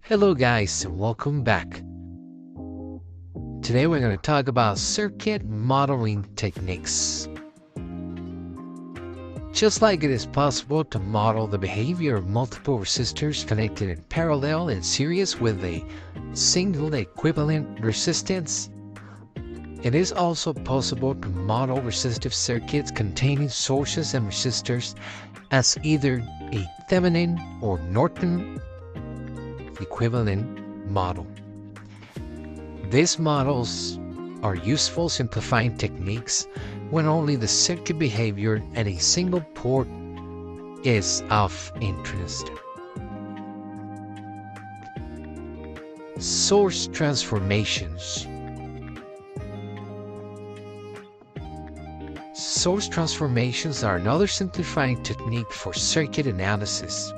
Hello guys and welcome back. Today we're going to talk about circuit modeling techniques. Just like it is possible to model the behavior of multiple resistors connected in parallel and series with a single equivalent resistance, it is also possible to model resistive circuits containing sources and resistors as either a Thevenin or Norton equivalent model. These models are useful simplifying techniques when only the circuit behavior at a single port is of interest. Source transformations. Source transformations are another simplifying technique for circuit analysis.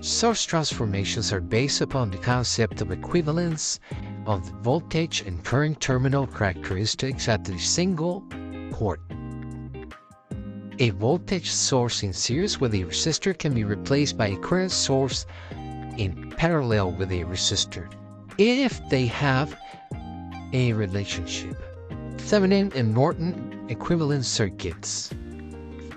Source transformations are based upon the concept of equivalence of the voltage and current terminal characteristics at a single port. A voltage source in series with a resistor can be replaced by a current source in parallel with a resistor if they have a relationship. Thevenin and Norton equivalent circuits.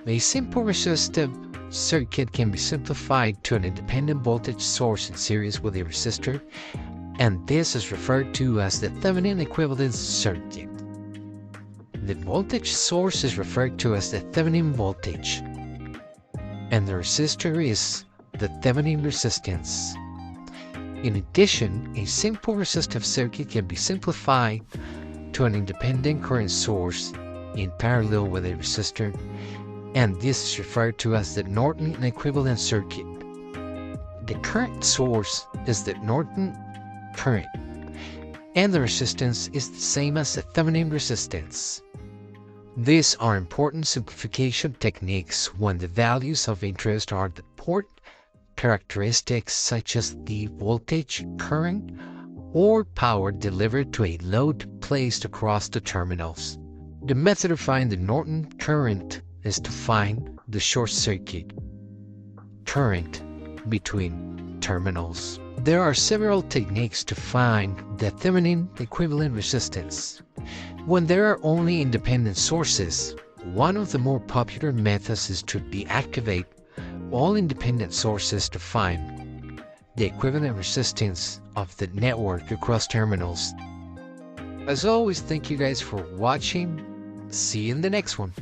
A simple resistive circuit can be simplified to an independent voltage source in series with a resistor, and this is referred to as the Thevenin equivalent circuit. The voltage source is referred to as the Thevenin voltage, and the resistor is the Thevenin resistance. In addition, a simple resistive circuit can be simplified to an independent current source in parallel with a resistor, and this is referred to as the Norton equivalent circuit. The current source is the Norton current, and the resistance is the same as the Thevenin resistance. These are important simplification techniques when the values of interest are the port characteristics such as the voltage, current, or power delivered to a load placed across the terminals. The method to find the Norton current is to find the short circuit current between terminals. There are several techniques to find the Thevenin equivalent resistance. When there are only independent sources, one of the more popular methods is to deactivate all independent sources to find the equivalent resistance of the network across terminals. As always, thank you guys for watching. See you in the next one.